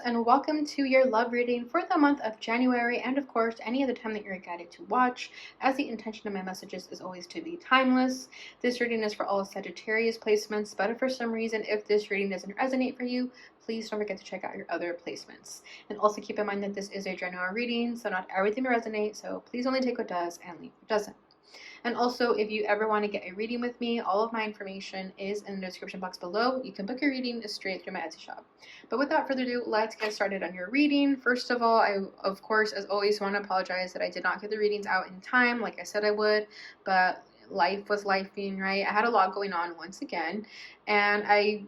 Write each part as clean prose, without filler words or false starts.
and welcome to your love reading for the month of January, and of course any other time that you're guided to watch, as the intention of my messages is always to be timeless. This reading is for all Sagittarius placements, but if for some reason if this reading doesn't resonate for you, please don't forget to check out your other placements. And also keep in mind that this is a general reading, so not everything will resonate, so please only take what does and leave what doesn't. And also, if you ever want to get a reading with me, all of my information is in the description box below. You can book your reading straight through my Etsy shop. But without further ado, let's get started on your reading. First of all, I, of course, as always, want to apologize that I did not get the readings out in time, like I said I would, but life was lifing, right? I had a lot going on once again, and I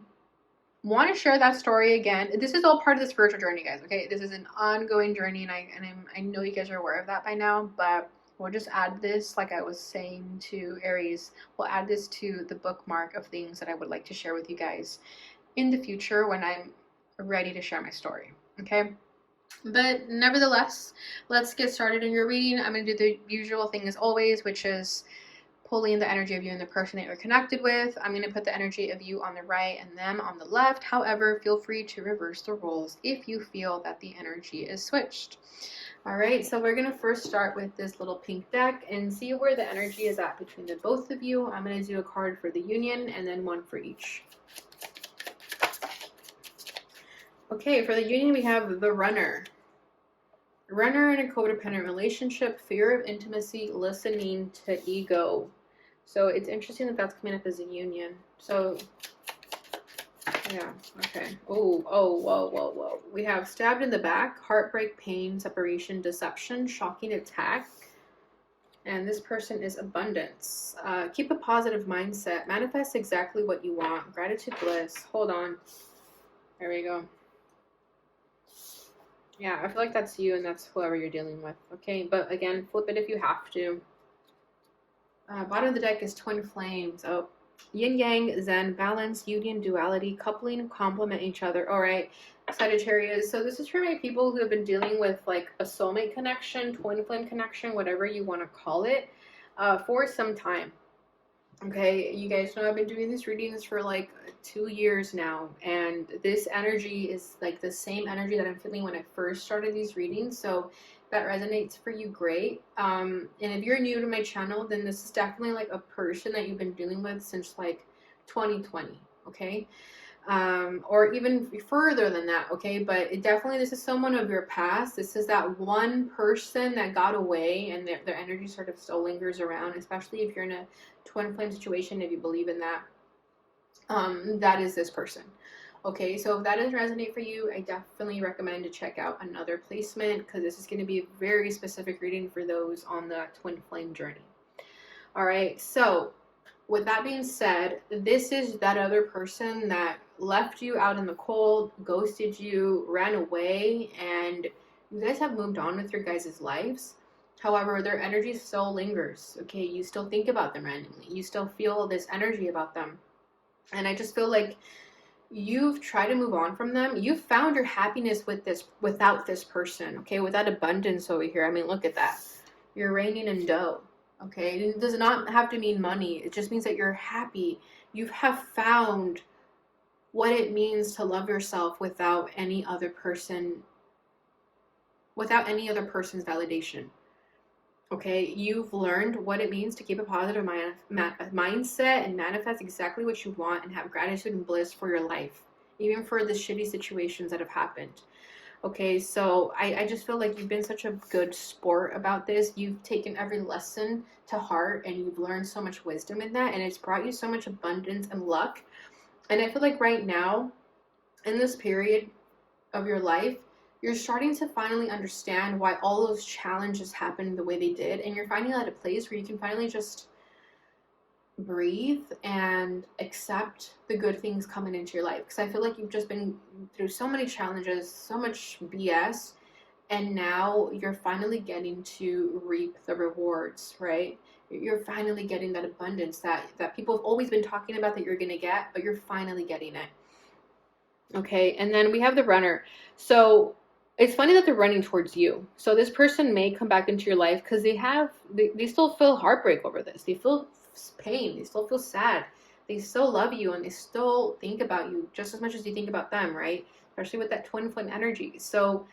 want to share that story again. This is all part of the spiritual journey, guys, okay? This is an ongoing journey, and I know you guys are aware of that by now, but we'll just add this, like I was saying to Aries, we'll add this to the bookmark of things that I would like to share with you guys in the future when I'm ready to share my story, okay? But nevertheless, let's get started in your reading. I'm going to do the usual thing as always, which is pulling the energy of you and the person that you're connected with. I'm going to put the energy of you on the right and them on the left. However, feel free to reverse the roles if you feel that the energy is switched. All right, so we're going to first start with this little pink deck and see where the energy is at between the both of you. I'm going to do a card for the union and then one for each. Okay, for the union, we have the runner. Runner in a codependent relationship, fear of intimacy, listening to ego. So it's interesting that that's coming up as a union. So yeah, okay. Whoa. We have stabbed in the back, heartbreak, pain, separation, deception, shocking attack. And this person is abundance. Keep a positive mindset. Manifest exactly what you want. Gratitude, bliss. Hold on. There we go. Yeah, I feel like that's you and that's whoever you're dealing with. Okay, but again, flip it if you have to. Bottom of the deck is twin flames. Oh. Yin yang, zen, balance, union, duality, coupling, complement each other. All right, Sagittarius. So this is for my people who have been dealing with like a soulmate connection, twin flame connection, whatever you want to call it, for some time. Okay, you guys know I've been doing these readings for like 2 years now, and this energy is like the same energy that I'm feeling when I first started these readings. So that resonates for you, great. And if you're new to my channel, then this is definitely like a person that you've been dealing with since like 2020, okay? Or even further than that, okay? But it definitely, this is someone of your past. This is that one person that got away and their energy sort of still lingers around, especially if you're in a twin flame situation, if you believe in that. That is this person. Okay, so if that doesn't resonate for you, I definitely recommend to check out another placement, because this is going to be a very specific reading for those on the twin flame journey. All right, so with that being said, this is that other person that left you out in the cold, ghosted you, ran away, and you guys have moved on with your guys' lives. However, their energy still lingers, okay? You still think about them randomly. You still feel this energy about them. And I just feel like you've tried to move on from them. You found your happiness with this, without this person, okay? Without abundance over here. I mean, look at that. You're reigning in dough, okay? It does not have to mean money. It just means that you're happy. You have found what it means to love yourself without any other person, without any other person's validation. Okay, you've learned what it means to keep a positive mindset and manifest exactly what you want and have gratitude and bliss for your life, even for the shitty situations that have happened. Okay, so I just feel like you've been such a good sport about this. You've taken every lesson to heart and you've learned so much wisdom in that, and it's brought you so much abundance and luck. And I feel like right now, in this period of your life, you're starting to finally understand why all those challenges happened the way they did, and you're finally at a place where you can finally just breathe and accept the good things coming into your life. Because I feel like you've just been through so many challenges, so much BS, and now you're finally getting to reap the rewards, right? You're finally getting that abundance that people have always been talking about that you're going to get, but you're finally getting it. Okay, and then we have the runner. So it's funny that they're running towards you. So this person may come back into your life because they still feel heartbreak over this. They feel pain. They still feel sad. They still love you and they still think about you just as much as you think about them, right? especially with that twin flame energy. So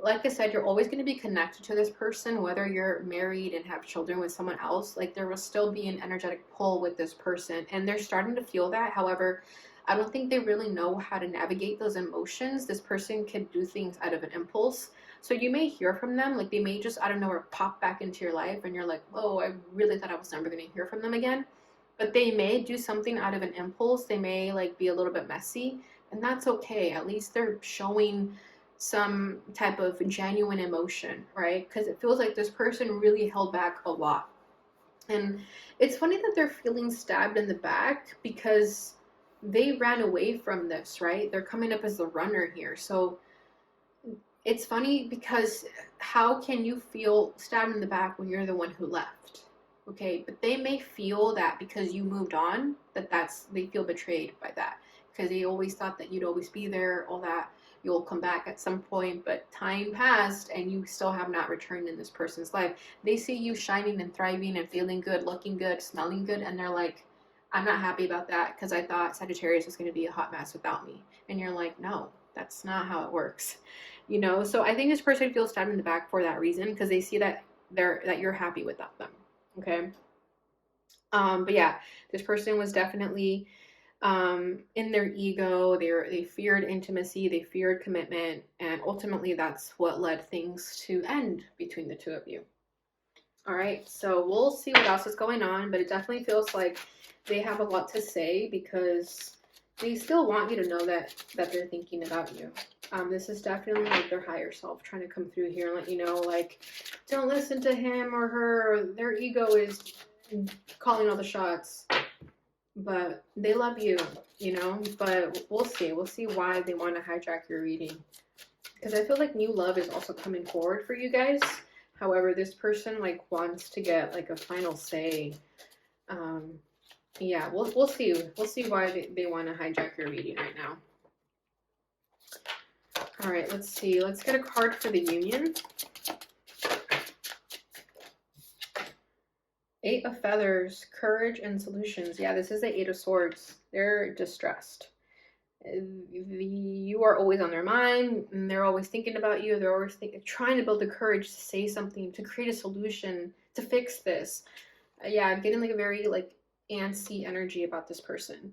like I said, you're always going to be connected to this person, whether you're married and have children with someone else. Like there will still be an energetic pull with this person, and they're starting to feel that. However, I don't think they really know how to navigate those emotions. This person can do things out of an impulse. So you may hear from them, like they may just out of nowhere pop back into your life, and you're like, whoa, I really thought I was never going to hear from them again. But they may do something out of an impulse. They may like be a little bit messy, and that's okay. At least they're showing some type of genuine emotion, right? Because it feels like this person really held back a lot. And it's funny that they're feeling stabbed in the back because they ran away from this, right? They're coming up as the runner here. So it's funny because how can you feel stabbed in the back when you're the one who left? Okay, but they may feel that because you moved on, they feel betrayed by that because they always thought that you'd always be there, all that you'll come back at some point, but time passed and you still have not returned in this person's life. They see you shining and thriving and feeling good, looking good, smelling good, and they're like, I'm not happy about that because I thought Sagittarius was going to be a hot mess without me. And you're like, no, that's not how it works. So I think this person feels stabbed in the back for that reason because they see that you're happy without them. Okay. But yeah, this person was definitely in their ego. They feared intimacy, they feared commitment, and ultimately that's what led things to end between the two of you. All right, so we'll see what else is going on, but it definitely feels like they have a lot to say because they still want you to know that they're thinking about you. This is definitely like their higher self trying to come through here and let you know, like, don't listen to him or her, or their ego is calling all the shots. But they love you, but we'll see. We'll see why they want to hijack your reading. Because I feel like new love is also coming forward for you guys. However, this person like wants to get like a final say. Yeah, we'll see. We'll see why they want to hijack your reading right now. All right, let's see. Let's get a card for the union. Eight of Feathers, Courage and Solutions. Yeah, this is the Eight of Swords. They're distressed. You are always on their mind, and they're always thinking about you. They're always trying to build the courage to say something, to create a solution, to fix this. Yeah, I'm getting like a very like antsy energy about this person.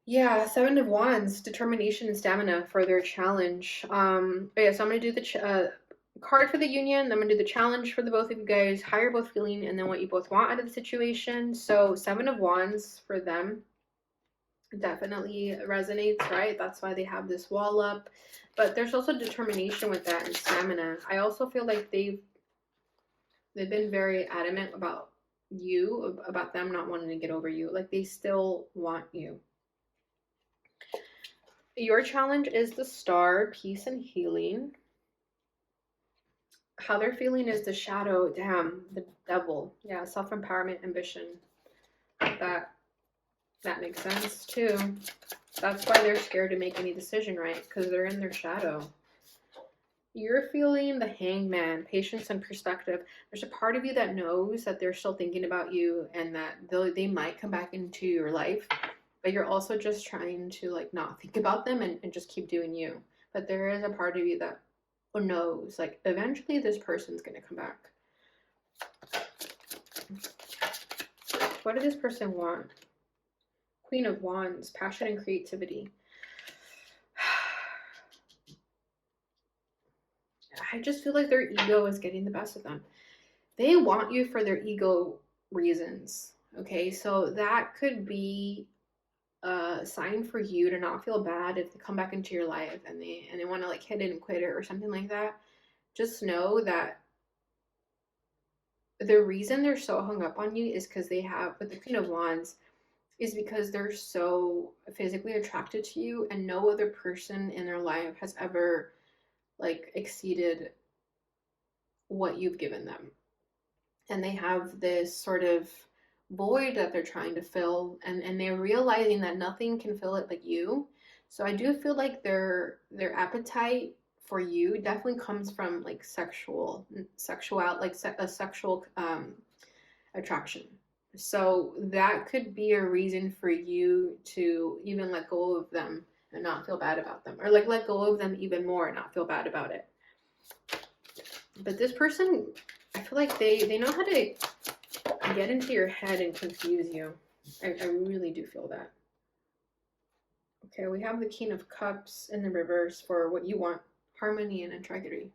Yeah, Seven of Wands, determination and stamina for their challenge. But yeah, so I'm gonna do the card for the union. I'm gonna do the challenge for the both of you guys. How you're both feeling, and then what you both want out of the situation. So Seven of Wands for them definitely resonates, right? That's why they have this wall up. But there's also determination with that and stamina. I also feel like they've been very adamant about you, about them not wanting to get over you. Like they still want you. Your challenge is the Star, peace and healing. How they're feeling is the Shadow, damn, the Devil. Yeah, self-empowerment, ambition. That makes sense too. That's why they're scared to make any decision, right? Because they're in their shadow. You're feeling the Hangman, patience and perspective. There's a part of you that knows that they're still thinking about you and that they might come back into your life, but you're also just trying to like not think about them and just keep doing you. But there is a part of you that knows like eventually this person's going to come back. What does this person want? Queen of Wands, passion and creativity. I just feel like their ego is getting the best of them. They want you for their ego reasons. Okay, so that could be a sign for you to not feel bad if they come back into your life and they want to like hit it and quit it or something like that. Just know that the reason they're so hung up on you is because they have, with the Queen of Wands, is because they're so physically attracted to you and no other person in their life has ever like exceeded what you've given them. And they have this sort of void that they're trying to fill, and they're realizing that nothing can fill it like you. So I do feel like their appetite for you definitely comes from like sexual attraction. So that could be a reason for you to even let go of them and not feel bad about them, or like let go of them even more and not feel bad about it. But this person, I feel like they know how to get into your head and confuse you. I really do feel that. Okay, we have the King of Cups in the reverse for what you want, harmony and integrity.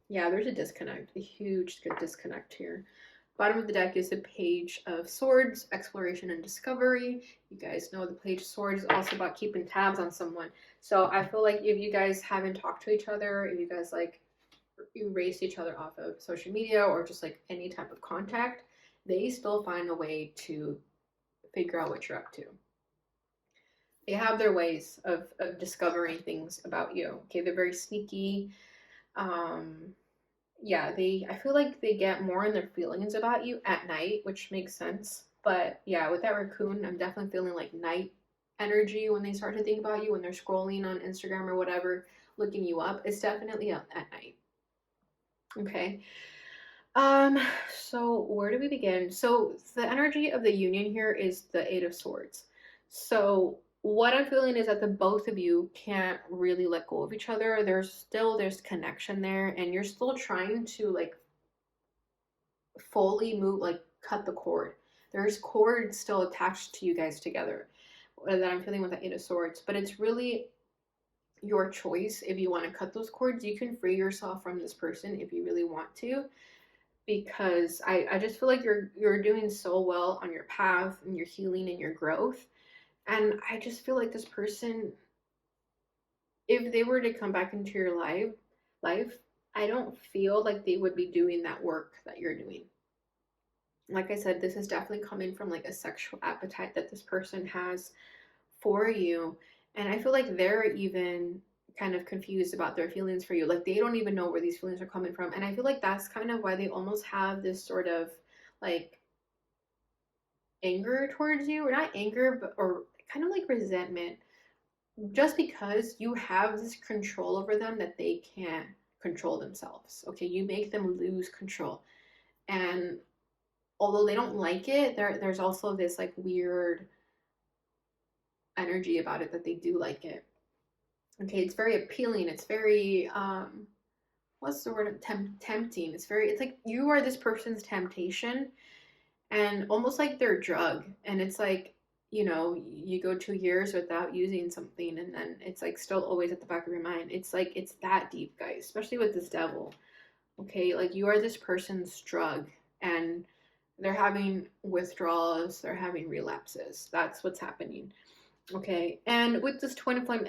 Yeah, there's a disconnect, a huge disconnect here. Bottom of the deck is the Page of Swords, exploration and discovery. You guys know the Page of Swords is also about keeping tabs on someone. So I feel like if you guys haven't talked to each other, if you guys like erased each other off of social media or just like any type of contact, they still find a way to figure out what you're up to. They have their ways of discovering things about you. Okay, they're very sneaky. Yeah, I feel like they get more in their feelings about you at night, which makes sense. But yeah, with that raccoon, I'm definitely feeling like night energy when they start to think about you, when they're scrolling on Instagram or whatever, looking you up. It's definitely up at night. Okay. So where do we begin? So the energy of the union here is the Eight of Swords. So what I'm feeling is that the both of you can't really let go of each other. There's connection there, and you're still trying to like fully move, like cut the cord. There's cord still attached to you guys together that I'm feeling with the Eight of Swords, but it's really your choice. If you want to cut those cords, you can free yourself from this person if you really want to, because I just feel like you're doing so well on your path and your healing and your growth. And I just feel like this person, if they were to come back into your life, I don't feel like they would be doing that work that you're doing. Like I said, this is definitely coming from like a sexual appetite that this person has for you. And I feel like they're even kind of confused about their feelings for you. Like they don't even know where these feelings are coming from. And I feel like that's kind of why they almost have this sort of like anger towards you, or not anger, but or kind of like resentment, just because you have this control over them that they can't control themselves. Okay, you make them lose control. And although they don't like it, there's also this like weird energy about it that they do like it. Okay, it's very appealing. It's very what's the word? Tempting. It's like you are this person's temptation, and almost like their drug. And it's like, you know, you go 2 years without using something, and then it's like still always at the back of your mind. It's like it's that deep, guys, especially with this devil. Okay, like you are this person's drug, and they're having withdrawals, they're having relapses. That's what's happening. Okay, and with this twin flame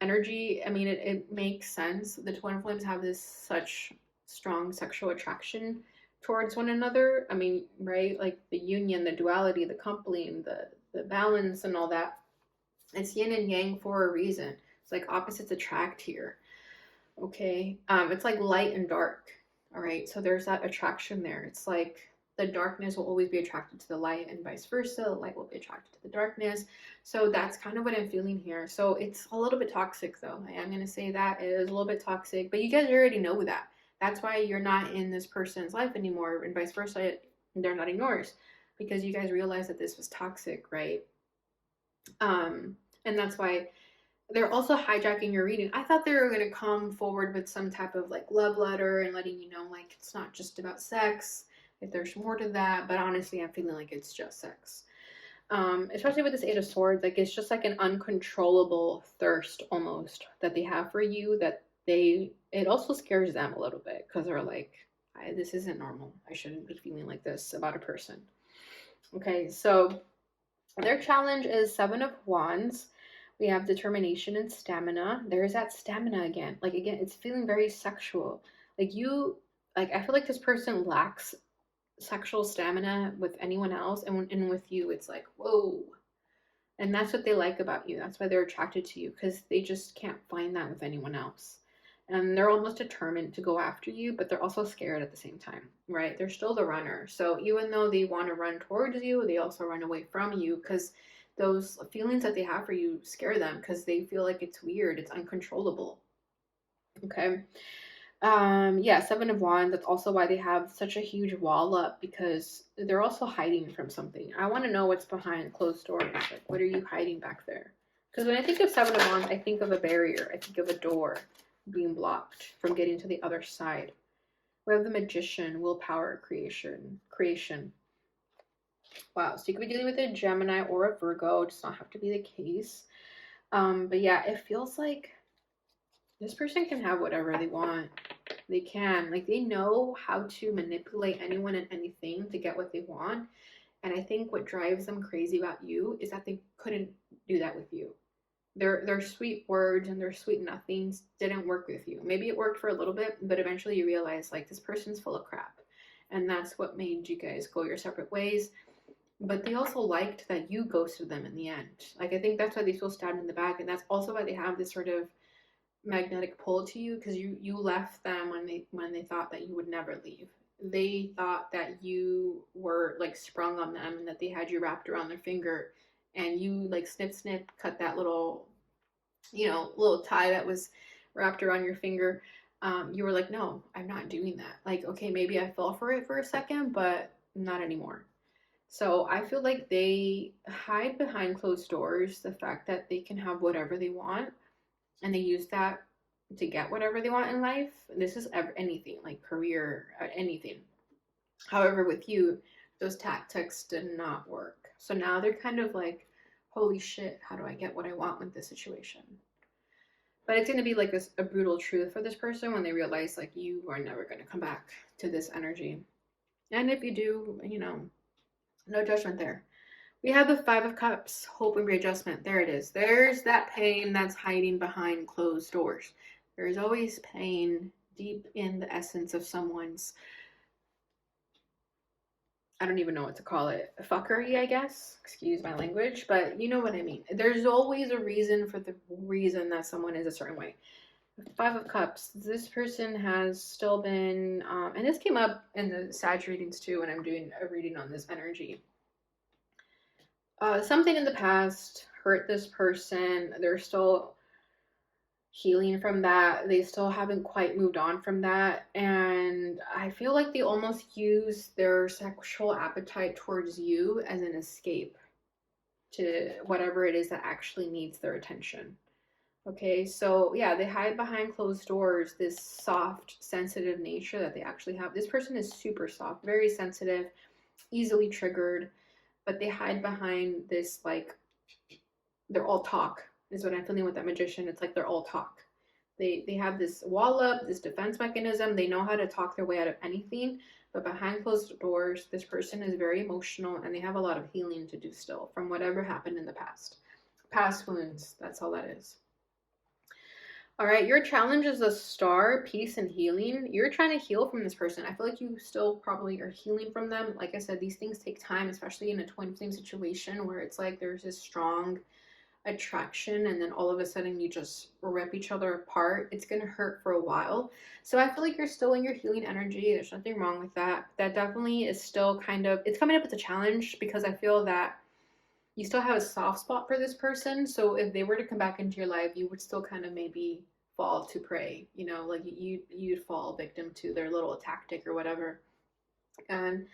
energy, I mean, it makes sense. The twin flames have this such strong sexual attraction towards one another. I mean, right? Like the union, the duality, the coupling, the balance, and all that. It's yin and yang for a reason. It's like opposites attract here. Okay, it's like light and dark. All right, so there's that attraction there. It's like the darkness will always be attracted to the light, and vice versa. The light will be attracted to the darkness. So that's kind of what I'm feeling here. So it's a little bit toxic, though. I am going to say that it is a little bit toxic, but you guys already know that. That's why you're not in this person's life anymore, and vice versa. They're not in yours, because you guys realized that this was toxic, right? And that's why they're also hijacking your reading. I thought they were going to come forward with some type of like love letter and letting you know like it's not just about sex, if there's more to that, but honestly I'm feeling like it's just sex. Especially with this Eight of Swords, like it's just like an uncontrollable thirst almost that they have for you, that it also scares them a little bit, because they're like, this isn't normal. I shouldn't be feeling like this about a person. Okay, so their challenge is Seven of Wands. We have determination and stamina. There's that stamina again. Like again, it's feeling very sexual. Like I feel like this person lacks sexual stamina with anyone else, and with you, it's like, whoa. And that's what they like about you. That's why they're attracted to you, because they just can't find that with anyone else. And they're almost determined to go after you, but they're also scared at the same time, right? They're still the runner. So even though they want to run towards you, they also run away from you, because those feelings that they have for you scare them, because they feel like it's weird, it's uncontrollable. Okay. Yeah, Seven of Wands. That's also why they have such a huge wall up, because they're also hiding from something. I want to know what's behind closed doors. Like, what are you hiding back there? Because when I think of Seven of Wands, I think of a barrier. I think of a door being blocked from getting to the other side. We have the Magician, willpower, creation. Wow, so you could be dealing with a Gemini or a Virgo. It does not have to be the case. But yeah, it feels like this person can have whatever they want. They can. Like, they know how to manipulate anyone and anything to get what they want. And I think what drives them crazy about you is that they couldn't do that with you. Their sweet words and their sweet nothings didn't work with you. Maybe it worked for a little bit, but eventually you realize, like, this person's full of crap. And that's what made you guys go your separate ways. But they also liked that you ghosted them in the end. Like, I think that's why they feel stabbed in the back. And that's also why they have this sort of magnetic pull to you, because you left them when they thought that you would never leave. They thought that you were like sprung on them and that they had you wrapped around their finger, and you like snip cut that little, little tie that was wrapped around your finger. You were like, no, I'm not doing that. Like, okay, maybe I fell for it for a second, but not anymore. So I feel like they hide behind closed doors the fact that they can have whatever they want, and they use that to get whatever they want in life. This is anything, like career, anything. However, with you, those tactics did not work. So now they're kind of like, holy shit, how do I get what I want with this situation? But it's going to be like a brutal truth for this person when they realize, like, you are never going to come back to this energy. And if you do, no judgment there. We have the Five of Cups, hope and readjustment. There it is. There's that pain that's hiding behind closed doors. There's always pain deep in the essence of someone's, I don't even know what to call it, fuckery, I guess. Excuse my language, but you know what I mean. There's always a reason for the reason that someone is a certain way. Five of Cups. This person has still been, and this came up in the Sag readings too when I'm doing a reading on this energy. Something in the past hurt this person. They're still healing from that. They still haven't quite moved on from that. And I feel like they almost use their sexual appetite towards you as an escape to whatever it is that actually needs their attention. Okay, so yeah, they hide behind closed doors this soft, sensitive nature that they actually have. This person is super soft, very sensitive, easily triggered, but they hide behind this, like, they're all talk, is what I'm feeling with that Magician. It's like they're all talk. They have this wall up, this defense mechanism. They know how to talk their way out of anything, but behind closed doors, this person is very emotional, and they have a lot of healing to do still from whatever happened in the past. Past wounds, that's all that is. All right, your challenge is a Star, peace, and healing. You're trying to heal from this person. I feel like you still probably are healing from them. Like I said, these things take time, especially in a twin flame situation where it's like there's this strong attraction and then all of a sudden you just rip each other apart. It's going to hurt for a while. So I feel like you're still in your healing energy. There's nothing wrong with that. That definitely is still kind of, it's coming up as a challenge because I feel that you still have a soft spot for this person. So if they were to come back into your life, you would still kind of maybe fall to prey, like you'd fall victim to their little tactic or whatever. And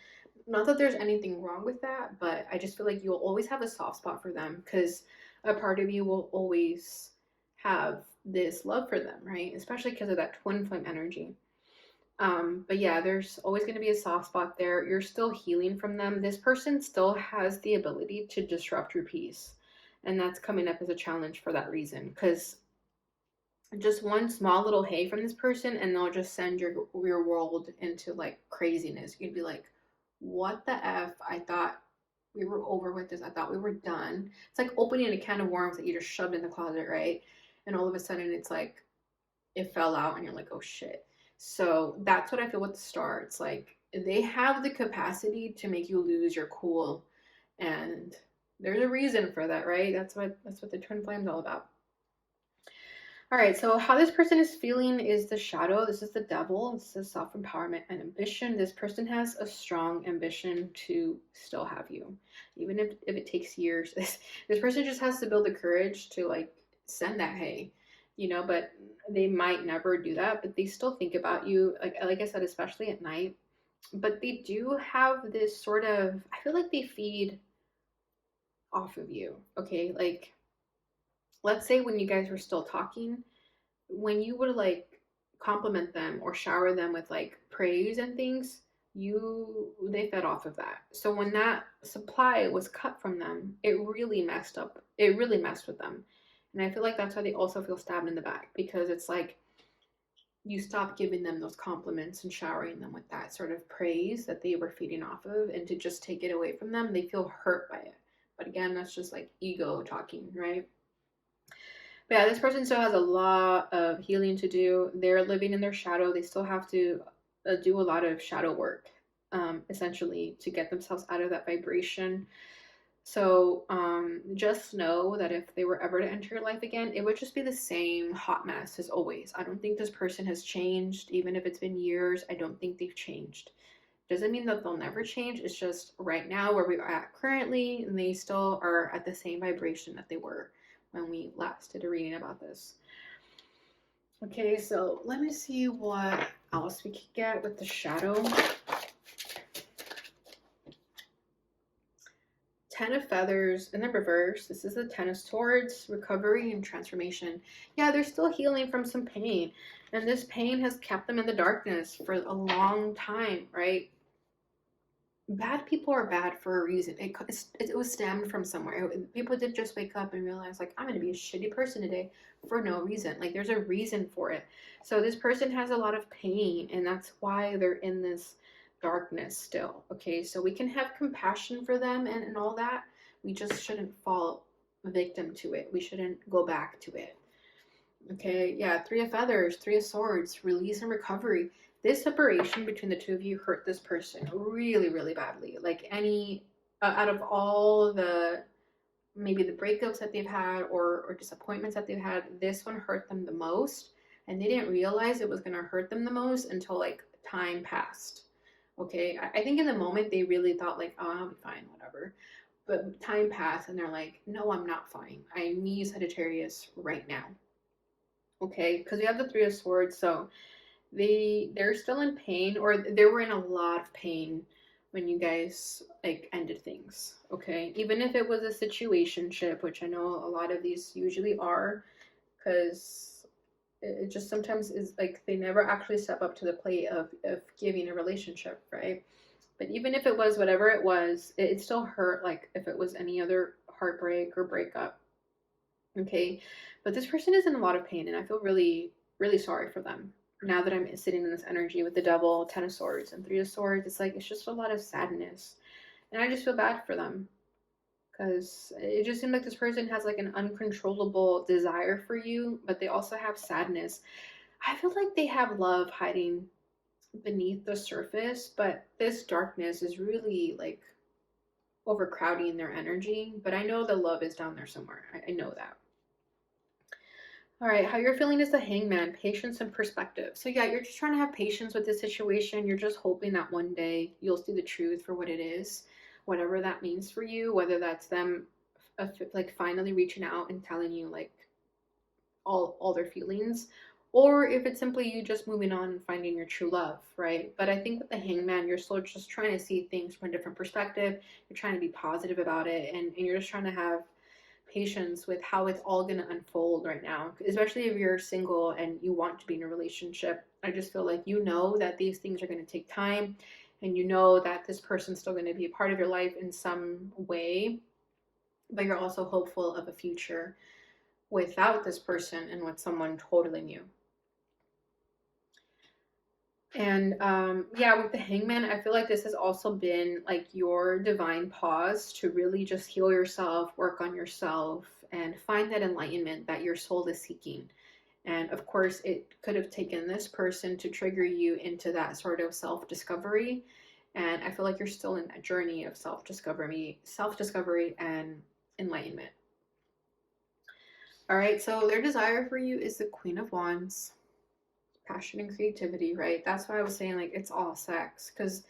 not that there's anything wrong with that, but I just feel like you'll always have a soft spot for them because a part of you will always have this love for them, right? Especially because of that twin flame energy. But yeah, there's always going to be a soft spot there. You're still healing from them. This person still has the ability to disrupt your peace. And that's coming up as a challenge for that reason. Because just one small little hey from this person, and they'll just send your world into like craziness. You'd be like, what the F? I thought we were over with this. I thought we were done. It's like opening a can of worms that you just shoved in the closet, right? And all of a sudden it's like, it fell out and you're like, oh shit. So that's what I feel with the Star. It's like they have the capacity to make you lose your cool, and there's a reason for that, right? That's what the twin flame's all about. All right, so how this person is feeling is the Shadow. This is the Devil. This is self-empowerment and ambition. This person has a strong ambition to still have you, even if it takes years. This person just has to build the courage to like send that hey. you know, but they might never do that, but they still think about you, like I said, especially at night. But they do have this sort of, I feel like they feed off of you, okay? Like, let's say when you guys were still talking, when you would like compliment them or shower them with like praise and things, they fed off of that. So when that supply was cut from them, it really messed with them. And I feel like that's why they also feel stabbed in the back, because it's like you stop giving them those compliments and showering them with that sort of praise that they were feeding off of, and to just take it away from them, they feel hurt by it. But again, that's just like ego talking, right? But yeah, this person still has a lot of healing to do. They're living in their shadow. They still have to do a lot of shadow work, essentially, to get themselves out of that vibration. So just know that if they were ever to enter your life again, it would just be the same hot mess as always. I don't think this person has changed, even if it's been years. I don't think they've changed. Doesn't mean that they'll never change. It's just right now where we are at currently, and they still are at the same vibration that they were when we last did a reading about this. Okay, so let me see what else we could get with the shadow. Ten of Feathers in the reverse. This is the Ten of Swords, recovery and transformation. Yeah, they're still healing from some pain, and this pain has kept them in the darkness for a long time, right? Bad people are bad for a reason. It was stemmed from somewhere. People did just wake up and realize, like, I'm going to be a shitty person today for no reason. Like, there's a reason for it. So this person has a lot of pain, and that's why they're in this darkness still. Okay, so we can have compassion for them and all that. We just shouldn't fall victim to it. We shouldn't go back to it. Okay, yeah, Three of Feathers, Three of Swords, release and recovery. This separation between the two of you hurt this person really, really badly. Like out of all the, maybe the breakups that they've had or disappointments that they've had, this one hurt them the most. And they didn't realize it was going to hurt them the most until like time passed. Okay, I think in the moment they really thought like, oh, I'll be fine, whatever. But time passed and they're like, no, I'm not fine. I need Sagittarius right now. Okay, because we have the Three of Swords, so they're still in pain, or they were in a lot of pain when you guys like ended things. Okay, even if it was a situationship, which I know a lot of these usually are, because it just sometimes is like they never actually step up to the plate of giving a relationship, right? But even if it was whatever it was, it still hurt like if it was any other heartbreak or breakup. Okay, but this person is in a lot of pain, and I feel really, really sorry for them. Now that I'm sitting in this energy with the Devil, Ten of Swords, and Three of Swords, it's like it's just a lot of sadness, and I just feel bad for them because it just seems like this person has like an uncontrollable desire for you, but they also have sadness. I feel like they have love hiding beneath the surface, but this darkness is really like overcrowding their energy. But I know the love is down there somewhere. I know that. All right, how you're feeling is the Hangman, patience and perspective. So yeah, you're just trying to have patience with this situation. You're just hoping that one day you'll see the truth for what it is, whatever that means for you, whether that's them like finally reaching out and telling you like all their feelings, or if it's simply you just moving on and finding your true love, right? But I think with the Hangman, you're still just trying to see things from a different perspective. You're trying to be positive about it, and you're just trying to have patience with how it's all going to unfold right now, especially if you're single and you want to be in a relationship. I just feel like you know that these things are going to take time, and you know that this person's still going to be a part of your life in some way, but you're also hopeful of a future without this person and with someone totally new. And yeah, with the Hangman, I feel like this has also been like your divine pause to really just heal yourself, work on yourself, and find that enlightenment that your soul is seeking. And of course, it could have taken this person to trigger you into that sort of self-discovery. And I feel like you're still in that journey of self-discovery and enlightenment. All right, so their desire for you is the Queen of Wands. Passion and creativity, right? That's why I was saying like it's all sex, because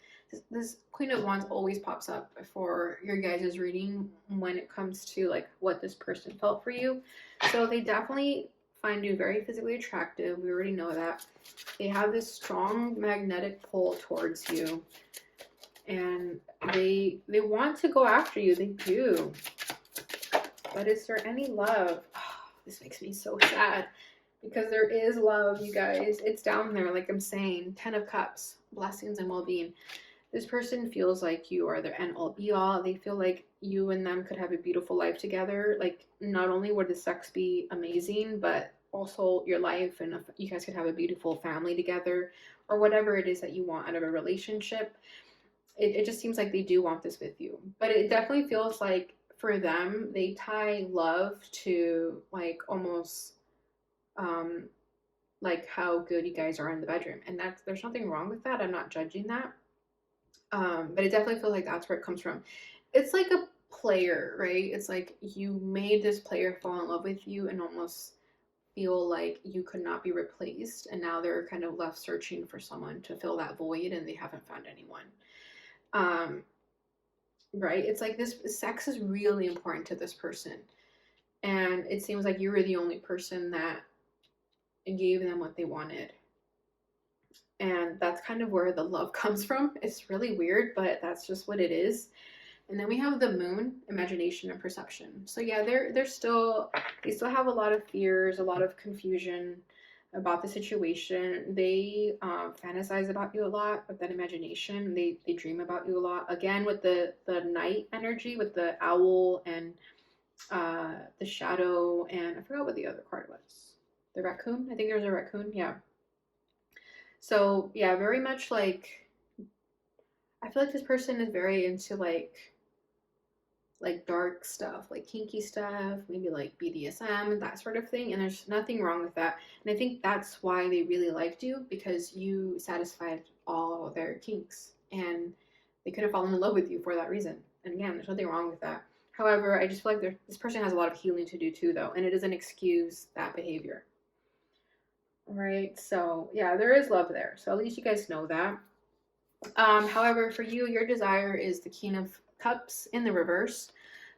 this Queen of Wands always pops up for your guys' reading when it comes to like what this person felt for you. So they definitely find you very physically attractive. We already know that. They have this strong magnetic pull towards you. And they want to go after you. They do. But is there any love? Oh, this makes me so sad. Because there is love, you guys. It's down there, like I'm saying. 10 of Cups. Blessings and well-being. This person feels like you are their end-all be-all. They feel like you and them could have a beautiful life together. Like, not only would the sex be amazing, but also your life, and you guys could have a beautiful family together, or whatever it is that you want out of a relationship. It just seems like they do want this with you. But it definitely feels like for them, they tie love to like almost like how good you guys are in the bedroom. And there's nothing wrong with that. I'm not judging that. But it definitely feels like that's where it comes from. It's like a player, right? It's like you made this player fall in love with you and almost feel like you could not be replaced. And now they're kind of left searching for someone to fill that void, and they haven't found anyone. Right? It's like this sex is really important to this person. And it seems like you were the only person that gave them what they wanted. And that's kind of where the love comes from. It's really weird, but that's just what it is. And then we have the moon, imagination and perception. So yeah, they still have a lot of fears, a lot of confusion about the situation. They fantasize about you a lot with that imagination. They dream about you a lot. Again, with the night energy, with the owl and the shadow, and I forgot what the other card was. The raccoon? I think there was a raccoon. Yeah. So yeah, very much like, I feel like this person is very into like dark stuff, like kinky stuff, maybe like BDSM, that sort of thing. And there's nothing wrong with that. And I think that's why they really liked you, because you satisfied all their kinks, and they could have fallen in love with you for that reason. And again, there's nothing wrong with that. However, I just feel like this person has a lot of healing to do too, though, and it doesn't excuse that behavior. Right, so yeah, there is love there. So at least you guys know that. However, for you, your desire is the King of Cups in the reverse.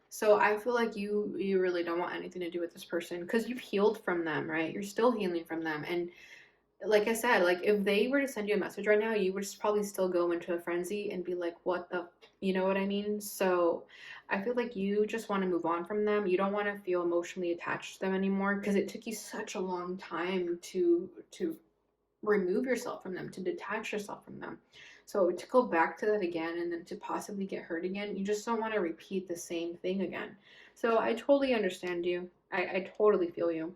So I feel like you really don't want anything to do with this person, because you've healed from them, right? You're still healing from them. And like I said, like if they were to send you a message right now, you would probably still go into a frenzy and be like, what the, you know what I mean? So I feel like you just want to move on from them. You don't want to feel emotionally attached to them anymore, because it took you such a long time to remove yourself from them, to detach yourself from them. So to go back to that again and then to possibly get hurt again, you just don't want to repeat the same thing again. So I totally understand you. I totally feel you.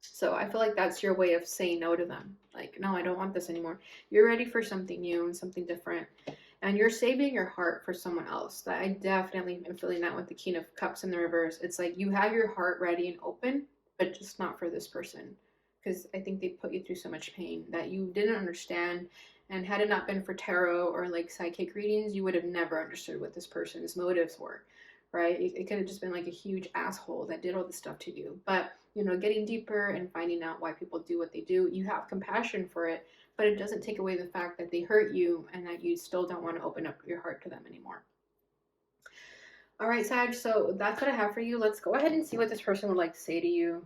So I feel like that's your way of saying no to them. Like, no, I don't want this anymore. You're ready for something new and something different. And you're saving your heart for someone else. That I definitely am feeling that with the King of Cups in the reverse. It's like you have your heart ready and open, but just not for this person. Because I think they put you through so much pain that you didn't understand. And had it not been for tarot or like psychic readings, you would have never understood what this person's motives were, right? It could have just been like a huge asshole that did all this stuff to you. But, you know, getting deeper and finding out why people do what they do, you have compassion for it, but it doesn't take away the fact that they hurt you and that you still don't want to open up your heart to them anymore. All right, Sag, so that's what I have for you. Let's go ahead and see what this person would like to say to you.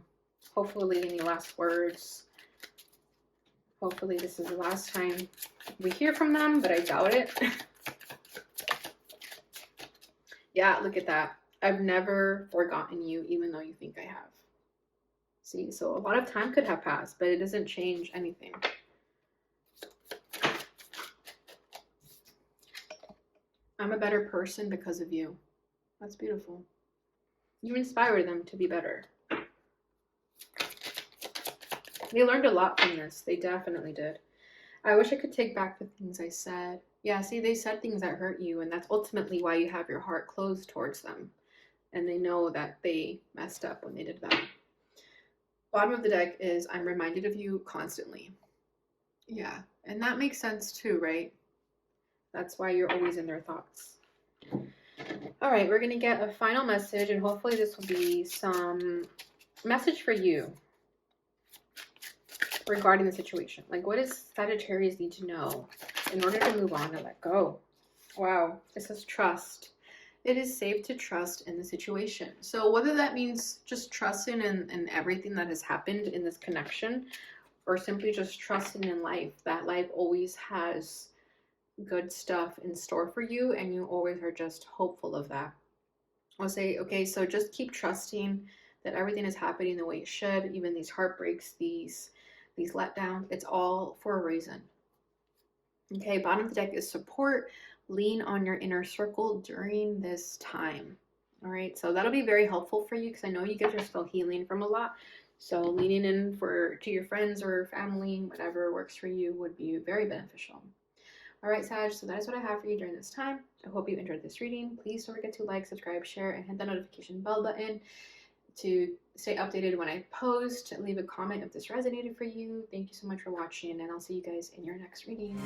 Hopefully, any last words. Hopefully this is the last time we hear from them, but I doubt it. Yeah, look at that. I've never forgotten you, even though you think I have. See, so a lot of time could have passed, but it doesn't change anything. I'm a better person because of you. That's beautiful. You inspire them to be better. They learned a lot from this. They definitely did. I wish I could take back the things I said. Yeah, see, they said things that hurt you, and that's ultimately why you have your heart closed towards them. And they know that they messed up when they did that. Bottom of the deck is, I'm reminded of you constantly. Yeah, and that makes sense too, right? That's why you're always in their thoughts. All right, we're going to get a final message, and hopefully this will be some message for you regarding the situation. Like, what does Sagittarius need to know in order to move on and let go? Wow, this is trust. it is safe to trust in the situation. So whether that means just trusting in everything that has happened in this connection, or simply just trusting in life, that life always has good stuff in store for you and you always are just hopeful of that. I'll say, okay, so just keep trusting that everything is happening the way it should, even these heartbreaks, these letdowns, it's all for a reason. Okay, bottom of the deck is support. Lean on your inner circle during this time. All right, so that'll be very helpful for you because I know you guys are still healing from a lot. So leaning in to your friends or family, whatever works for you, would be very beneficial. All right, Sag, so that is what I have for you during this time. I hope you enjoyed this reading. Please don't forget to like, subscribe, share, and hit the notification bell button to stay updated when I post. Leave a comment if this resonated for you. Thank you so much for watching, and I'll see you guys in your next reading.